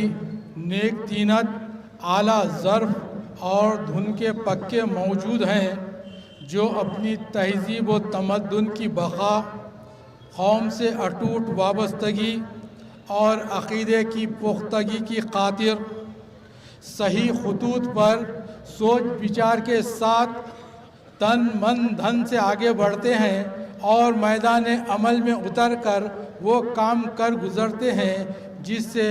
بھی نیک تینت، اعلیٰ ظرف اور دھن کے پکے موجود ہیں جو اپنی تہذیب و تمدن کی بقا، قوم سے اٹوٹ وابستگی اور عقیدے کی پختگی کی خاطر صحیح خطوط پر سوچ بچار کے ساتھ تن من دھن سے آگے بڑھتے ہیں اور میدان عمل میں اتر کر وہ کام کر گزرتے ہیں جس سے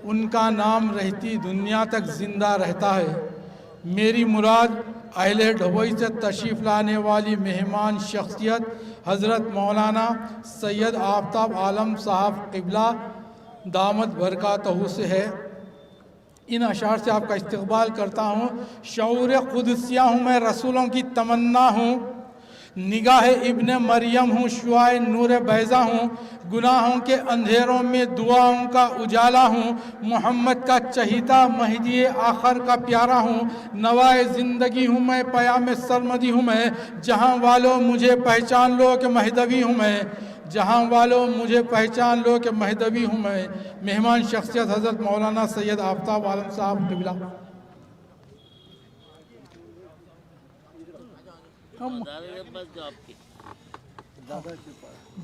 ان کا نام رہتی دنیا تک زندہ رہتا ہے۔ میری مراد اہل ڈھوئی سے تشریف لانے والی مہمان شخصیت حضرت مولانا سید آفتاب عالم صاحب قبلہ دامت برکاتہ سے ہے۔ ان اشعار سے آپ کا استقبال کرتا ہوں۔ شعور قدسیہ ہوں میں، رسولوں کی تمنا ہوں، نگاہ ابن مریم ہوں، شعاع نور بیضا ہوں، گناہوں کے اندھیروں میں دعاؤں کا اجالا ہوں، محمد کا چہیتا مہدی آخر کا پیارا ہوں، نوائے زندگی ہوں میں، پیام سرمدی ہوں میں، جہاں والوں مجھے پہچان لو کہ مہدوی ہوں میں، جہاں والوں مجھے پہچان لو کہ مہدوی ہوں میں۔ مہمان شخصیت حضرت مولانا سید آفتاب عالم صاحب قبلہ۔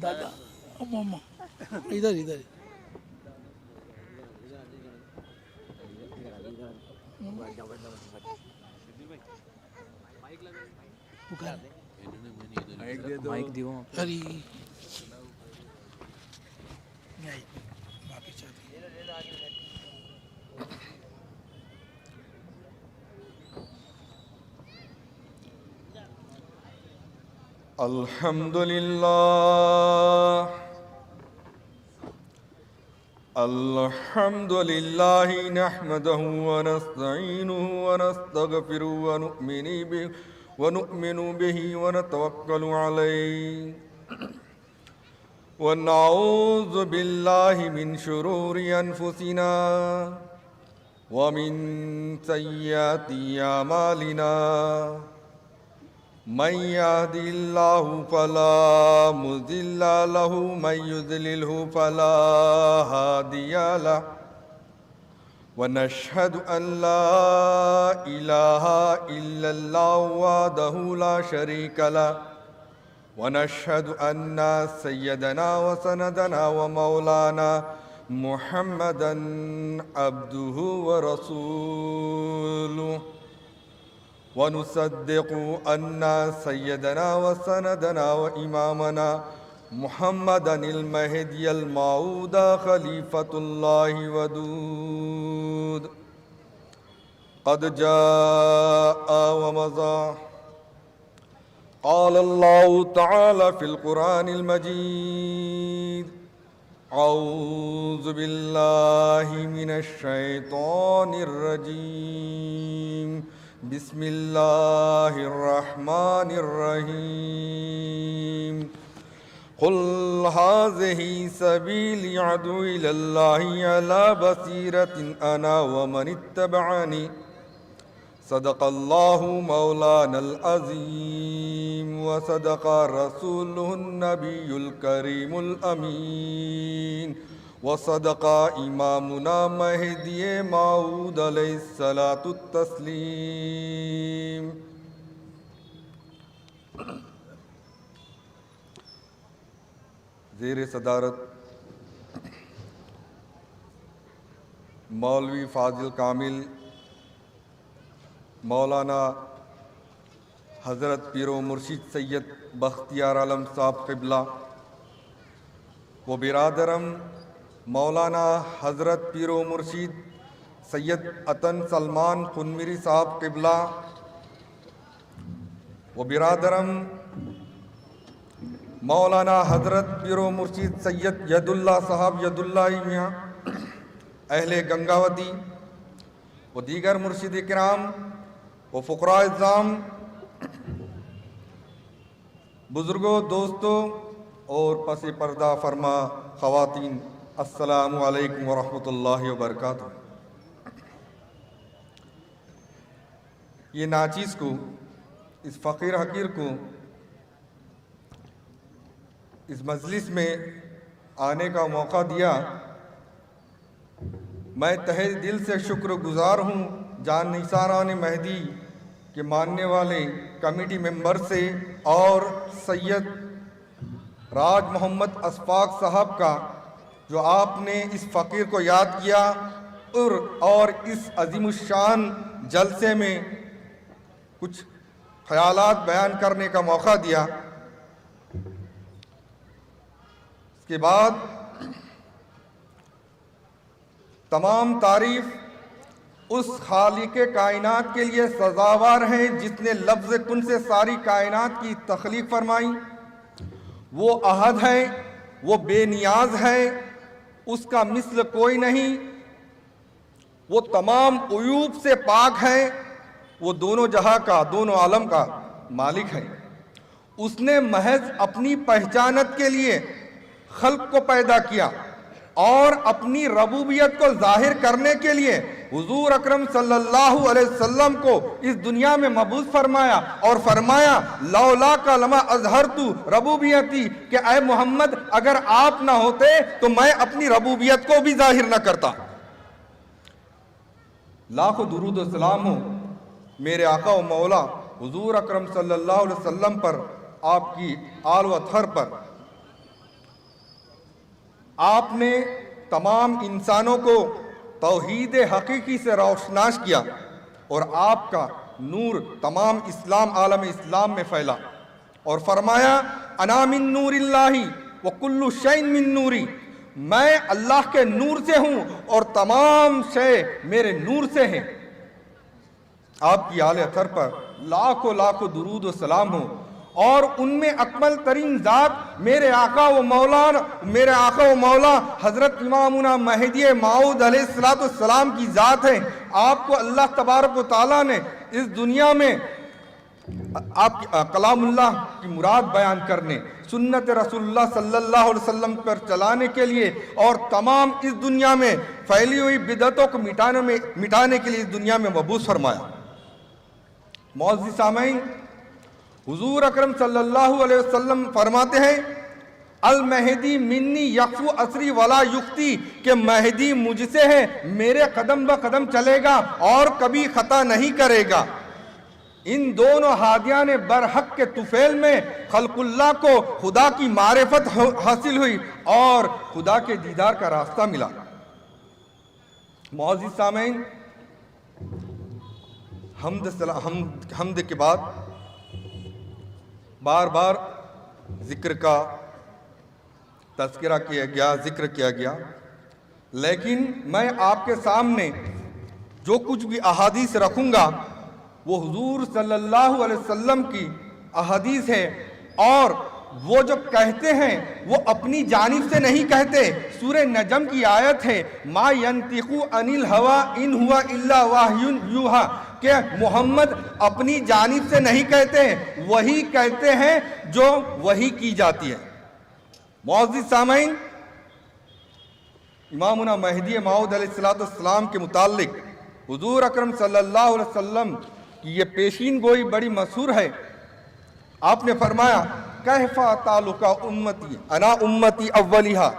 دادا ماما ادھر ادھر مائک دیو ہری الحمد للہ الحمد للہ نحمده ونستعینه ونستغفره ونؤمن به ونتوکل علیہ ونعوذ باللہ من شرور انفسنا ومن سیئات اعمالنا من يهد الله فلا مضل له ومن يضلله فلا هادي له ونشهد أن لا إله إلا الله وحده لا شريك له ونشهد أن سيدنا وسندنا ومولانا محمدا عبده ورسوله ونصدق أن سيدنا وسندنا وإمامنا محمدا المهدي الموعود خليفة الله ودود قد جاء ومضى قال الله تعالى في القرآن المجيد أعوذ بالله من الشيطان الرجيم بسم اللہ الرحمن الرحیم قل هذه سبیلی ادعو الی اللہ علی بصیرۃ انا ومن اتبعنی صدق اللہ مولانا العظیم وصدق رسولہ النبی الکریم الامین وصدق امامنا مہدی موعود علیہ الصلاۃ التسلیم۔ زیر صدارت مولوی فاضل کامل مولانا حضرت پیر و مرشد سید بختیار عالم صاحب قبلہ و برادرم مولانا حضرت پیر و مرشد سید عطن سلمان خنمیری صاحب قبلہ و برادرم مولانا حضرت پیر و مرشد سید ید اللہ صاحب ید اللہ میاں اہل گنگاوتی و دیگر مرشد کرام و فقراء اعظام، بزرگوں، دوستوں اور پس پردہ فرما خواتین، السلام علیکم ورحمۃ اللہ وبرکاتہ۔ یہ ناچیز کو، اس فقیر حقیر کو اس مجلس میں آنے کا موقع دیا، میں تہہ دل سے شکر گزار ہوں جان نثاران مہدی کے ماننے والے کمیٹی ممبر سے اور سید راج محمد اشفاق صاحب کا، جو آپ نے اس فقیر کو یاد کیا اور اس عظیم الشان جلسے میں کچھ خیالات بیان کرنے کا موقع دیا۔ اس کے بعد تمام تعریف اس خالق کائنات کے لیے سزاوار ہے جس نے لفظ کن سے ساری کائنات کی تخلیق فرمائی۔ وہ احد ہے، وہ بے نیاز ہے، اس کا مثل کوئی نہیں، وہ تمام عیوب سے پاک ہے، وہ دونوں جہاں کا، دونوں عالم کا مالک ہے۔ اس نے محض اپنی پہچانت کے لیے خلق کو پیدا کیا اور اپنی ربوبیت کو ظاہر کرنے کے لیے حضور اکرم صلی اللہ علیہ وسلم کو اس دنیا میں مبعوث فرمایا اور فرمایا لولا کا لما اظہرت ربوبیتی، کہ اے محمد اگر آپ نہ ہوتے تو میں اپنی ربوبیت کو بھی ظاہر نہ کرتا۔ لاکھوں درود و سلام ہو میرے آقا و مولا حضور اکرم صلی اللہ علیہ وسلم پر، آپ کی آل و اطہر پر۔ آپ نے تمام انسانوں کو توحید حقیقی سے روشناس کیا اور آپ کا نور تمام عالم اسلام میں پھیلا اور فرمایا انا من نور اللہ وکل شیء من نوری، میں اللہ کے نور سے ہوں اور تمام شے میرے نور سے ہیں۔ آپ کی آل اطہر پر لاکھوں لاکھوں درود و سلام ہو، اور ان میں اکمل ترین ذات میرے آقا و مولا حضرت امامنا مہدی موعود علیہ السلام کی ذات ہے۔ آپ کو اللہ تبارک و تعالیٰ نے اس دنیا میں آپ کی کلام اللہ کی مراد بیان کرنے، سنت رسول اللہ صلی اللہ علیہ وسلم پر چلانے کے لیے اور تمام اس دنیا میں پھیلی ہوئی بدعتوں کو مٹانے کے لیے اس دنیا میں مبعوث فرمایا۔ معزز سامعین، حضور اکرم صلی اللہ علیہ وسلم فرماتے ہیں المہدی منی یکفو اسری ولا یختی، کہ مہدی مجھ سے ہے، میرے قدم بہ قدم چلے گا اور کبھی خطا نہیں کرے گا۔ ان دونوں ہادیان برحق کے طفیل میں خلق اللہ کو خدا کی معرفت حاصل ہوئی اور خدا کے دیدار کا راستہ ملا۔ معزز سامعین، حمد کے بعد بار بار ذکر کا تذکرہ کیا گیا، ذکر کیا گیا، لیکن میں آپ کے سامنے جو کچھ بھی احادیث رکھوں گا وہ حضور صلی اللہ علیہ وسلم کی احادیث ہے، اور وہ جو کہتے ہیں وہ اپنی جانب سے نہیں کہتے۔ سورہ نجم کی آیت ہے ما ینطق عن الہوی ان ہوا الا وحی یوحی، کہ محمد اپنی جانب سے نہیں کہتے ہیں، وہی کہتے ہیں جو وحی کی جاتی ہے۔ معزز سامعین، امامنا مہدی موعود علیہ السلام کے متعلق حضور اکرم صلی اللہ علیہ وسلم کی یہ پیشین گوئی بڑی مشہور ہے۔ آپ نے فرمایا کیفا تعلق امتی انا امتی اولیہا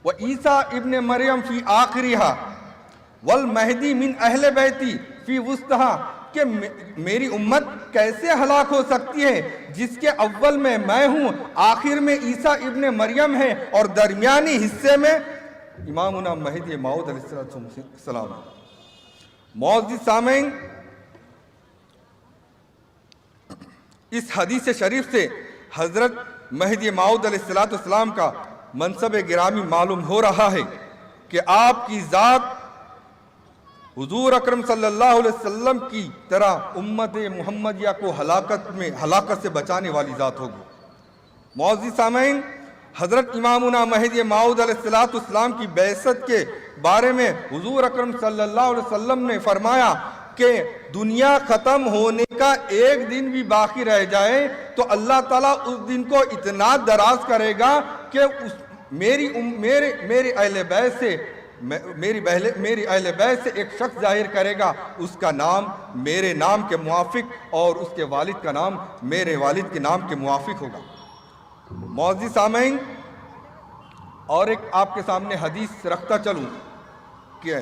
و عیسیٰ ابن مریم فی آخریہا والمہدی من اہل بیتی فی وسطہا، کہ میری امت کیسے ہلاک ہو سکتی ہے جس کے اول میں ہوں، آخر میں عیسیٰ ابن مریم ہے اور درمیانی حصے میں امامنا مہدی موعود علیہ السلام۔ معزز سامعین، اس حدیث شریف سے حضرت مہدی موعود علیہ السلام کا منصب گرامی معلوم ہو رہا ہے کہ آپ کی ذات حضور اکرم صلی اللہ علیہ وسلم کی طرح امت محمدیہ کو ہلاکت سے بچانے والی ذات ہوگی۔ معزز سامعین، حضرت امامنا مہدی موعود علیہ السلام کی بعثت کے بارے میں حضور اکرم صلی اللہ علیہ وسلم نے فرمایا کہ دنیا ختم ہونے کا ایک دن بھی باقی رہ جائے تو اللہ تعالیٰ اس دن کو اتنا دراز کرے گا کہ میری اہل بیت سے میری اہل بیت سے ایک شخص ظاہر کرے گا، اس کا نام میرے نام کے موافق اور اس کے والد کا نام میرے والد کے نام کے موافق ہوگا۔ معزز سامعین، اور ایک آپ کے سامنے حدیث رکھتا چلوں کہ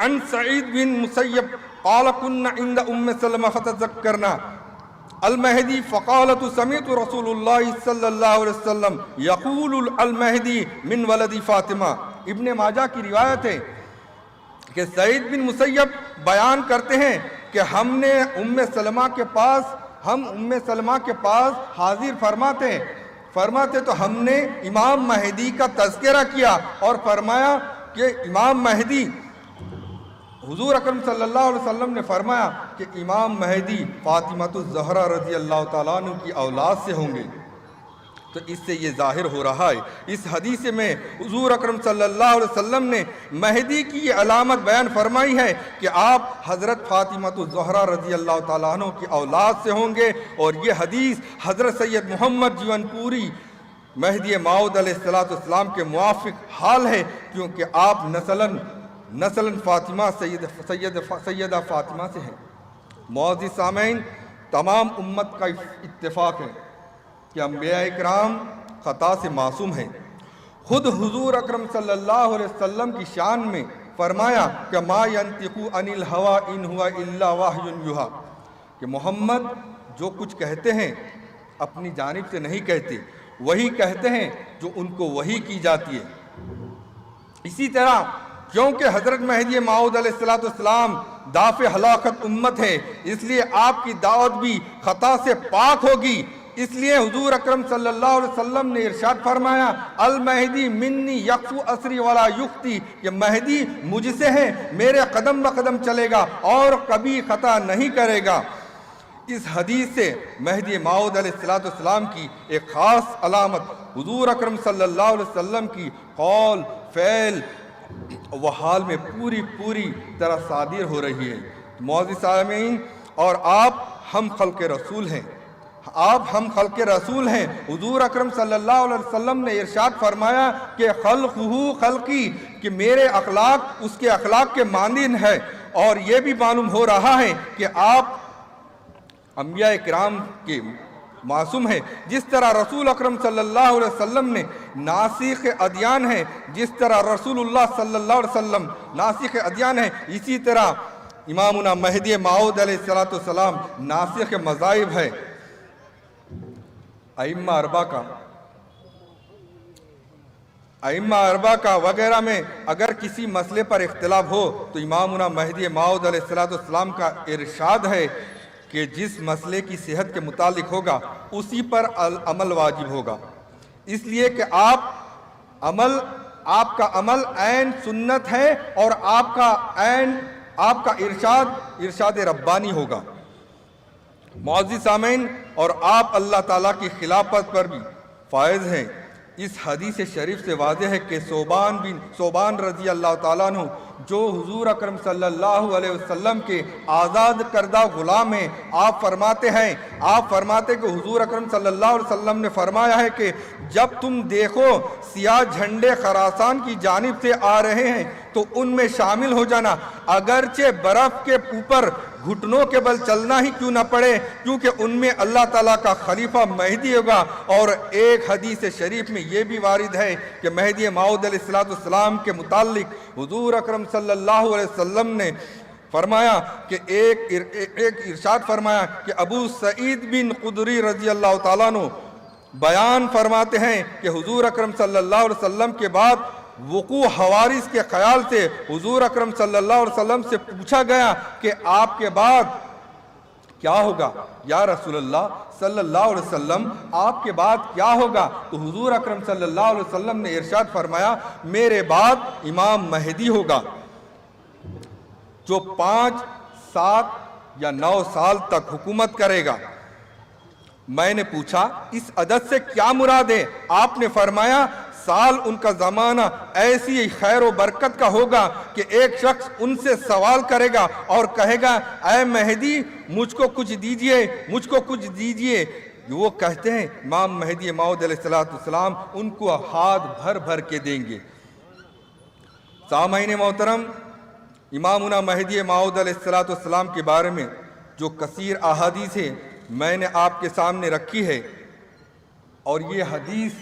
عن سعید بن مسیب قال كنا عند ام سلمہ فتذکرنا المہدی فقالت سمعت رسول اللہ صلی اللہ علیہ وسلم یقول المہدی من ولد فاطمہ۔ ابن ماجہ کی روایت ہے کہ سعید بن مسیب بیان کرتے ہیں کہ ہم ام سلمہ کے پاس حاضر فرماتے تو ہم نے امام مہدی کا تذکرہ کیا اور فرمایا کہ امام مہدی، حضور اکرم صلی اللہ علیہ وسلم نے فرمایا کہ امام مہدی فاطمہ الزہرا رضی اللہ تعالیٰ عنہ کی اولاد سے ہوں گے۔ تو اس سے یہ ظاہر ہو رہا ہے، اس حدیث میں حضور اکرم صلی اللہ علیہ وسلم نے مہدی کی یہ علامت بیان فرمائی ہے کہ آپ حضرت فاطمہ الزہرا رضی اللہ تعالیٰ عنہ کی اولاد سے ہوں گے، اور یہ حدیث حضرت سید محمد جیون پوری مہدی موعود علیہ السلام کے موافق حال ہے، کیونکہ آپ نسلاً فاطمہ سیدہ فاطمہ سے ہیں۔ معزز سامعین، تمام امت کا اتفاق ہے کہ انبیاء اکرام خطا سے معصوم ہیں۔ خود حضور اکرم صلی اللہ علیہ وسلم کی شان میں فرمایا کہ ما ینطق عن الہوی ان ہوا الا وحی یوحی، کہ محمد جو کچھ کہتے ہیں اپنی جانب سے نہیں کہتے، وہی کہتے ہیں جو ان کو وحی کی جاتی ہے۔ اسی طرح کیونکہ حضرت مہدی موعود علیہ السلام دافع ہلاکت امت ہے، اس لیے آپ کی دعوت بھی خطا سے پاک ہوگی۔ اس لیے حضور اکرم صلی اللہ علیہ وسلم نے ارشاد فرمایا المہدی منی یقفو اسری ولا یخطی، کہ مہدی مجھ سے ہے، میرے قدم بقدم چلے گا اور کبھی خطا نہیں کرے گا۔ اس حدیث سے مہدی موعود علیہ السلام کی ایک خاص علامت حضور اکرم صلی اللہ علیہ وسلم کی قول، فعل و حال میں پوری طرح صادر ہو رہی ہے۔ معزز سامعین، اور آپ ہم خلق رسول ہیں۔ حضور اکرم صلی اللہ علیہ وسلم نے ارشاد فرمایا کہ خلقی، کہ میرے اخلاق اس کے اخلاق کے مانند ہے، اور یہ بھی معلوم ہو رہا ہے کہ آپ انبیاء کرام کے معصوم ہے۔ جس طرح رسول اکرم صلی اللہ علیہ وسلم نے ناسخ ادیان ہے، جس طرح رسول اللہ صلی اللہ علیہ وسلم ناسخ ادیان ہے، اسی طرح امامنا مہدی موعود علیہ السلام ناسخ مذاہب ہے۔ ائمہ اربعہ کا وغیرہ میں اگر کسی مسئلے پر اختلاف ہو تو امامنا مہدی موعود علیہ السلام کا ارشاد ہے کہ جس مسئلے کی صحت کے متعلق ہوگا اسی پر عمل واجب ہوگا، اس لیے کہ آپ کا عمل عین سنت ہے، اور آپ کا ارشاد ربانی ہوگا۔ معزز سامعین، اور آپ اللہ تعالیٰ کی خلافت پر بھی فائز ہیں۔ اس حدیث شریف سے واضح ہے کہ صوبان رضی اللہ تعالیٰ عنہ جو حضور اکرم صلی اللہ علیہ وسلم کے آزاد کردہ غلام ہیں، آپ فرماتے کہ حضور اکرم صلی اللہ علیہ وسلم نے فرمایا ہے کہ جب تم دیکھو سیاہ جھنڈے خراسان کی جانب سے آ رہے ہیں تو ان میں شامل ہو جانا، اگرچہ برف کے اوپر گھٹنوں کے بل چلنا ہی کیوں نہ پڑے، کیونکہ ان میں اللہ تعالیٰ کا خلیفہ مہدی ہوگا۔ اور ایک حدیث شریف میں یہ بھی وارد ہے کہ مہدی موعود علیہ السلام کے متعلق حضور اکرم صلی اللہ علیہ وسلم نے فرمایا کہ ایک ارشاد فرمایا کہ ابو سعید بن خدری رضی اللہ تعالیٰ عنہ بیان فرماتے ہیں کہ حضور اکرم صلی اللہ علیہ وسلم کے بعد وقوع حوادث کے خیال سے حضور اکرم صلی اللہ علیہ وسلم سے پوچھا گیا کہ آپ کے بعد کیا ہوگا یا رسول اللہ صلی اللہ علیہ وسلم، آپ کے بعد کیا ہوگا؟ تو حضور اکرم صلی اللہ علیہ وسلم نے ارشاد فرمایا میرے بعد امام مہدی ہوگا جو 5، 7 یا 9 سال تک حکومت کرے گا۔ میں نے پوچھا اس عدد سے کیا مراد ہے؟ آپ نے فرمایا سال ان کا زمانہ ایسی خیر و برکت کا ہوگا کہ ایک شخص ان سے سوال کرے گا اور کہے گا اے مہدی مجھ کو کچھ دیجئے، وہ کہتے ہیں امام مہدی موعود علیہ السلام ان کو ہاتھ بھر کے دیں گے۔ سامعین محترم، امامنا مہدی موعود علیہ السلام کے بارے میں جو کثیر احادیث ہے میں نے آپ کے سامنے رکھی ہے، اور یہ حدیث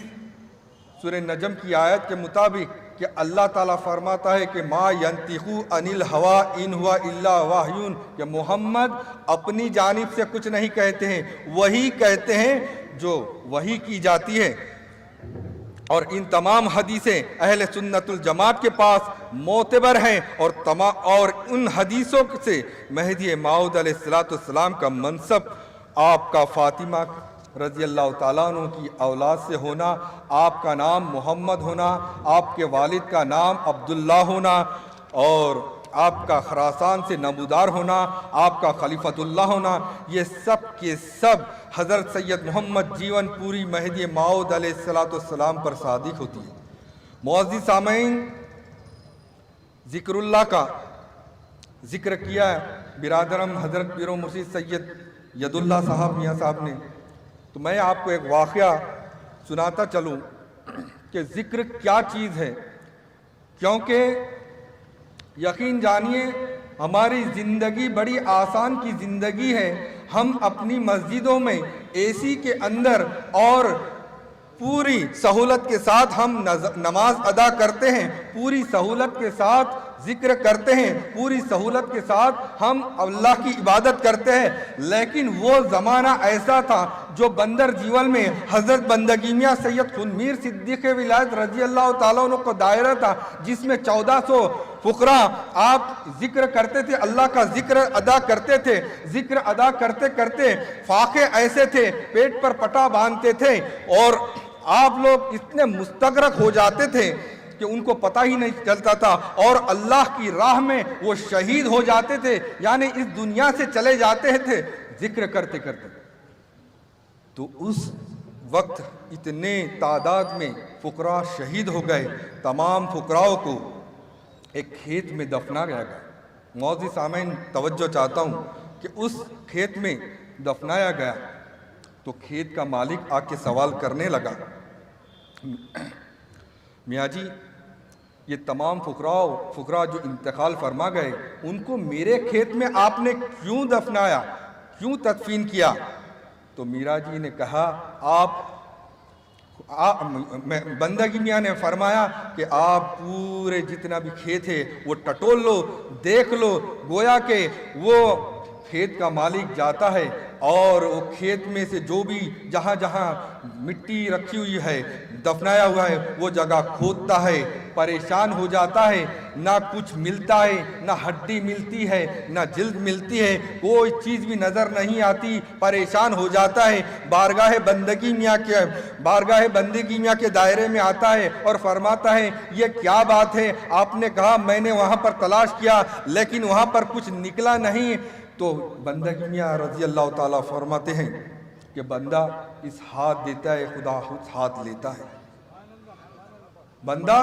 سورہ نجم کی آیت کے مطابق کہ کہ اللہ تعالیٰ فرماتا ہے کہ ما ینطقو عن الہوا ان ہوا الا وحی، کہ محمد اپنی جانب سے کچھ نہیں کہتے ہیں، وہی کہتے ہیں جو وحی کی جاتی ہے۔ اور ان تمام حدیثیں اہل سنت الجماعت کے پاس معتبر ہیں، اور ان حدیثوں سے مہدی موعود علیہ السلام کا منصب، آپ کا فاطمہ رضی اللہ تعالیٰ عنہ کی اولاد سے ہونا، آپ کا نام محمد ہونا، آپ کے والد کا نام عبداللہ ہونا، اور آپ کا خراسان سے نمودار ہونا، آپ کا خلیفۃ اللہ ہونا، یہ سب کے سب حضرت سید محمد جیون پوری مہدی موعود علیہ السلام پر صادق ہوتی ہے۔ معزز سامعین، ذکر اللہ کا ذکر کیا ہے برادرم حضرت پیر و مرشد سید ید اللہ صاحب میاں صاحب نے، تو میں آپ کو ایک واقعہ سناتا چلوں کہ ذکر کیا چیز ہے، کیونکہ یقین جانیے ہماری زندگی بڑی آسان کی زندگی ہے۔ ہم اپنی مسجدوں میں اے سی کے اندر اور پوری سہولت کے ساتھ ہم نماز ادا کرتے ہیں، پوری سہولت کے ساتھ ذکر کرتے ہیں، پوری سہولت کے ساتھ ہم اللہ کی عبادت کرتے ہیں، لیکن وہ زمانہ ایسا تھا جو بندر جیول میں حضرت بندگی میاں سید خن میر صدیق ولایت رضی اللہ تعالیٰ عنہ کو دائرہ تھا، جس میں 1400 فقراء آپ ذکر کرتے تھے، اللہ کا ذکر ادا کرتے تھے، ذکر ادا کرتے کرتے فاقے ایسے تھے، پیٹ پر پٹا باندھتے تھے، اور آپ لوگ اتنے مستغرق ہو جاتے تھے کہ ان کو پتہ ہی نہیں چلتا تھا، اور اللہ کی راہ میں وہ شہید ہو جاتے تھے، یعنی اس دنیا سے چلے جاتے تھے ذکر کرتے کرتے۔ تو اس وقت اتنے تعداد میں فقراء شہید ہو گئے، تمام فقراءوں کو ایک کھیت میں دفنا گیا۔ معزز سامعین، توجہ چاہتا ہوں کہ اس کھیت میں دفنایا گیا تو کھیت کا مالک آ کے سوال کرنے لگا، میاں جی یہ تمام فقراء جو انتقال فرما گئے، ان کو میرے کھیت میں آپ نے کیوں دفنایا، کیوں تدفین کیا؟ تو میرا جی نے کہا بندگی میاں نے فرمایا کہ آپ پورے جتنا بھی کھیت ہے وہ ٹٹول لو، دیکھ لو، گویا کہ وہ کھیت کا مالک جاتا ہے اور وہ کھیت میں سے جو بھی جہاں جہاں مٹی رکھی ہوئی ہے، دفنایا ہوا ہے، وہ جگہ کھودتا ہے، پریشان ہو جاتا ہے، نہ کچھ ملتا ہے، نہ ہڈی ملتی ہے، نہ جلد ملتی ہے، کوئی چیز بھی نظر نہیں آتی، پریشان ہو جاتا ہے، بارگاہ بندگی میاں کے دائرے میں آتا ہے اور فرماتا ہے یہ کیا بات ہے؟ آپ نے کہا میں نے وہاں پر تلاش کیا لیکن وہاں پر کچھ نکلا نہیں۔ تو بندگی میاں رضی اللہ تعالیٰ فرماتے ہیں کہ بندہ اس ہاتھ دیتا ہے، خدا خود ہاتھ لیتا ہے، بندہ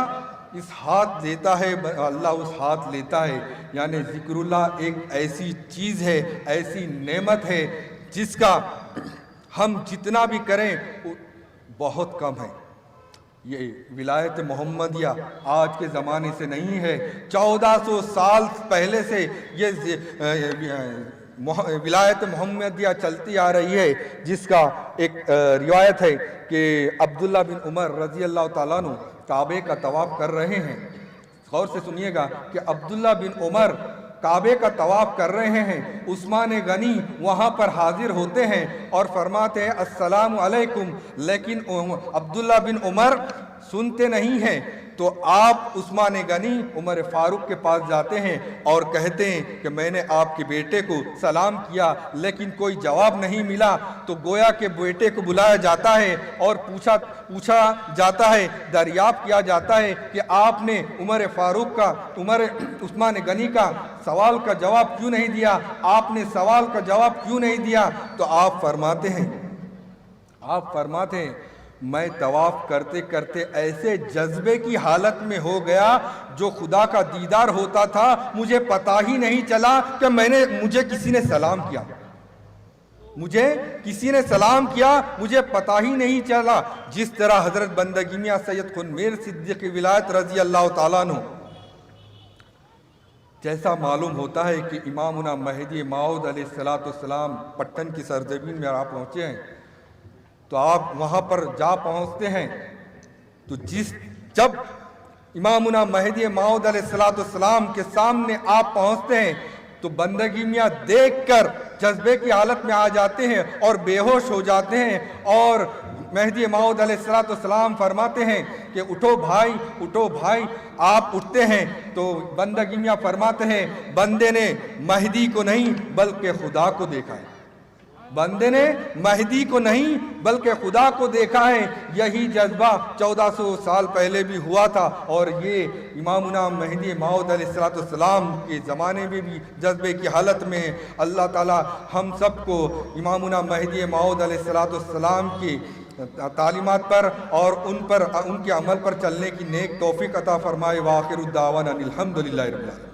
اس ہاتھ دیتا ہے، اللہ اس ہاتھ لیتا ہے۔ یعنی ذکر اللہ ایک ایسی چیز ہے، ایسی نعمت ہے جس کا ہم جتنا بھی کریں بہت کم ہے۔ یہ ولایت محمدیہ آج کے زمانے سے نہیں ہے، 1400 سال پہلے سے یہ ولایت محمدیہ چلتی آ رہی ہے، جس کا ایک روایت ہے کہ عبداللہ بن عمر رضی اللہ تعالیٰ عنہ کعبے کا طواف کر رہے ہیں۔ غور سے سنیے گا کہ عبداللہ بن عمر کعبے کا طواف کر رہے ہیں، عثمان غنی وہاں پر حاضر ہوتے ہیں اور فرماتے ہیں السلام علیکم، لیکن عبداللہ بن عمر سنتے نہیں ہیں۔ تو آپ عثمان غنی عمر فاروق کے پاس جاتے ہیں اور کہتے ہیں کہ میں نے آپ کے بیٹے کو سلام کیا لیکن کوئی جواب نہیں ملا، تو گویا کہ بیٹے کو بلایا جاتا ہے اور پوچھا جاتا ہے، دریافت کیا جاتا ہے کہ آپ نے عثمان غنی کا سوال کا جواب کیوں نہیں دیا، آپ نے سوال کا جواب کیوں نہیں دیا؟ تو آپ فرماتے ہیں میں طواف کرتے کرتے ایسے جذبے کی حالت میں ہو گیا، جو خدا کا دیدار ہوتا تھا مجھے پتہ ہی نہیں چلا کہ مجھے کسی نے سلام کیا، مجھے پتہ ہی نہیں چلا۔ جس طرح حضرت بندگی میاں سید خن میر صدیق ولایت رضی اللہ تعالیٰ عنہ، جیسا معلوم ہوتا ہے کہ امامنا مہدی موعود علیہ السلام پٹن کی سرزمین میں آپ پہنچے ہیں، تو آپ وہاں پر جا پہنچتے ہیں تو جب امامنا مہدی موعود علیہ السلام کے سامنے آپ پہنچتے ہیں تو بندگی میاں دیکھ کر جذبے کی حالت میں آ جاتے ہیں اور بے ہوش ہو جاتے ہیں، اور مہدی موعود علیہ السلام فرماتے ہیں کہ اٹھو بھائی، آپ اٹھتے ہیں تو بندگی میاں فرماتے ہیں بندے نے مہدی کو نہیں بلکہ خدا کو دیکھا ہے، بندے نے مہدی کو نہیں بلکہ خدا کو دیکھا ہے۔ یہی جذبہ 1400 سال پہلے بھی ہوا تھا، اور یہ امامنا مہدی موعود علیہ السلام کے زمانے میں بھی جذبے کی حالت میں اللہ تعالی ہم سب کو امامنا مہدی موعود علیہ السلام کی تعلیمات پر اور ان کے عمل پر چلنے کی نیک توفیق عطا فرمائے۔ وآخر الدعوانا الحمدللہ رب العالمین۔